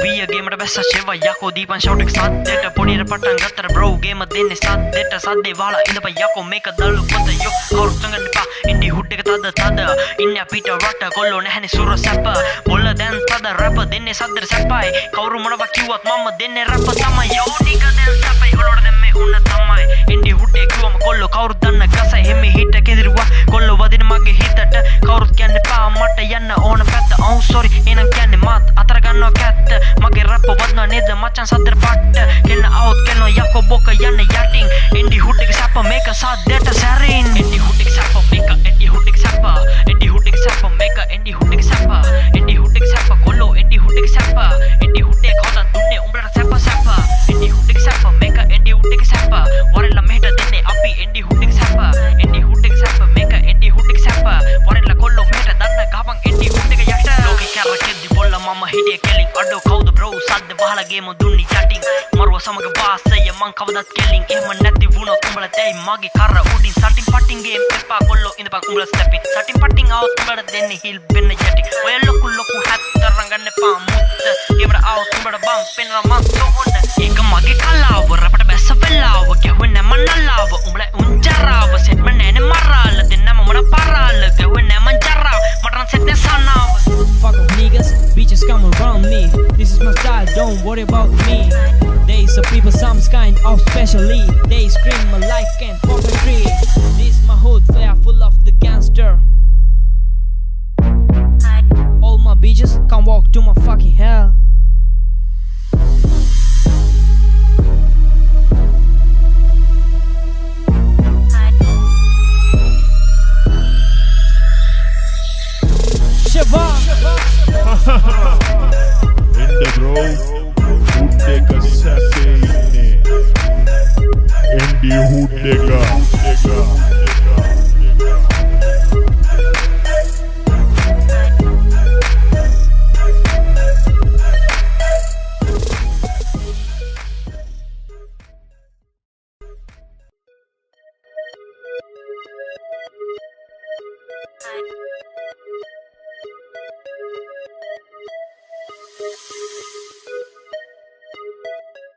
via game ට බැස්ස චෙව යකෝ දීපන් shot එක සද්දෙට පොඩියට පටන් ගත්තර බ්‍රෝ ගේම දෙන්නේ සද්දෙට සද්දේ වහලා ඉඳපන් යකෝ මේක දළු පොත යෝ කවුරුත් සංගන්න එපා ඉන්ඩි හුඩ් එක තද ඉන්න අපිට රට කොල්ලෝ නැහැනේ සුර සැප බොල්ල දැන් තද රැප දෙන්නේ සද්දෙට සැපයි කවුරු මොනවා කිව්වත් මම දෙන්නේ රැප තමයි යෝ නික දැන් සැපයි ඔලොඩ දැන් මේ උන්න තමයි ඉන්ඩි හුඩ් එක කිව්වම කොල්ලෝ කවුරුත් දන්න ගසයි හිමි හිට කෙදිරුවා කොල්ලෝ වදින මගේ හිතට කවුරුත් කියන්න එපා මට යන්න ඕන පැත්ත oh sorry එනම් කියන්නේ මාත් අතර ගන්නවා කැත්ත මගේ රැප් වදනවා නේද මචං සද්දෙට පට්ට කෙන්න આવොත් කෙනෝ යකෝ බොක යන්න යටින් ඉන්ඩි හුඩ් එක සැප මේක සද්දෙට සැරින් ඉන්ඩි හුඩ් එක සැප මේක ඉන්ඩි හුඩ් එක සැප ඉන්ඩි හුඩ් එක සැප මේක ඉන්ඩි හුඩ් එක සැප ඉන්ඩි හුඩ් එක සැප කොල්ලෝ ඉන්ඩි හුඩ් එක සැප ඉන්ඩි හුඩ් එක හොදා දුන්නේ උඹලට සැප සැප ඉන්ඩි හුඩ් එක සැප මේක ඉන්ඩි හුඩ් එක සැප වරෙල්ලා මෙහෙට දෙන්නේ අපි ඉන්ඩි හුඩ් එක සැප ඉන්ඩි හුඩ් එක සැප මේක ඉන්ඩි හුඩ් එක සැප වරෙල්ලා කොල්ලෝ මෙහෙට දන්න ගහපන් ඉන්ඩි හුඩ් එක යට ලෝකේ කැරකෙද්දි බොල්ලා මම හිටියේ කෙලින් අඩෝ කවුද බ්‍රෝ සද්ද බහලා ගේම දුන්නි යටින් මරුව සමග වාසය මං කවදත් කෙලින් එහෙම නැති වුණොත් උඹලට ඇයි මගේ කර උඩින් සටින් පටින් ගේම් එපා කොල්ලෝ ඉඳපන් උඹලා ස්ටෙපින් සටින් පටින් આવොත් උඹලට දෙන්නේ හිල් වෙන්න යටින් ඔය ලොකු හැත්තර ගන්න එපා මුත්ත ගේමට આવොත් උඹට බම් පෙන්නවා මං තෝන්න ඒක මගේ කලාව රපට බැස්ස වෙලාව ගැහුවේ නැම නලාව උඹලා උන්ජරාව සෙට්ම නෑනේ මරාල දෙන්නම මොන පරාල ගැහුවේ නැම ජරාව මට නම් set නැසනාව Fuck up niggas, bitches come around me. This is my style, don't worry about me. There is a people, some kind of specially. They scream my life and poetry. This my hood, fair full of the gangster. All my bitches come walk to my fucking hell. Shiva. In the bro, Hoodega Saturday. In the Hoodega.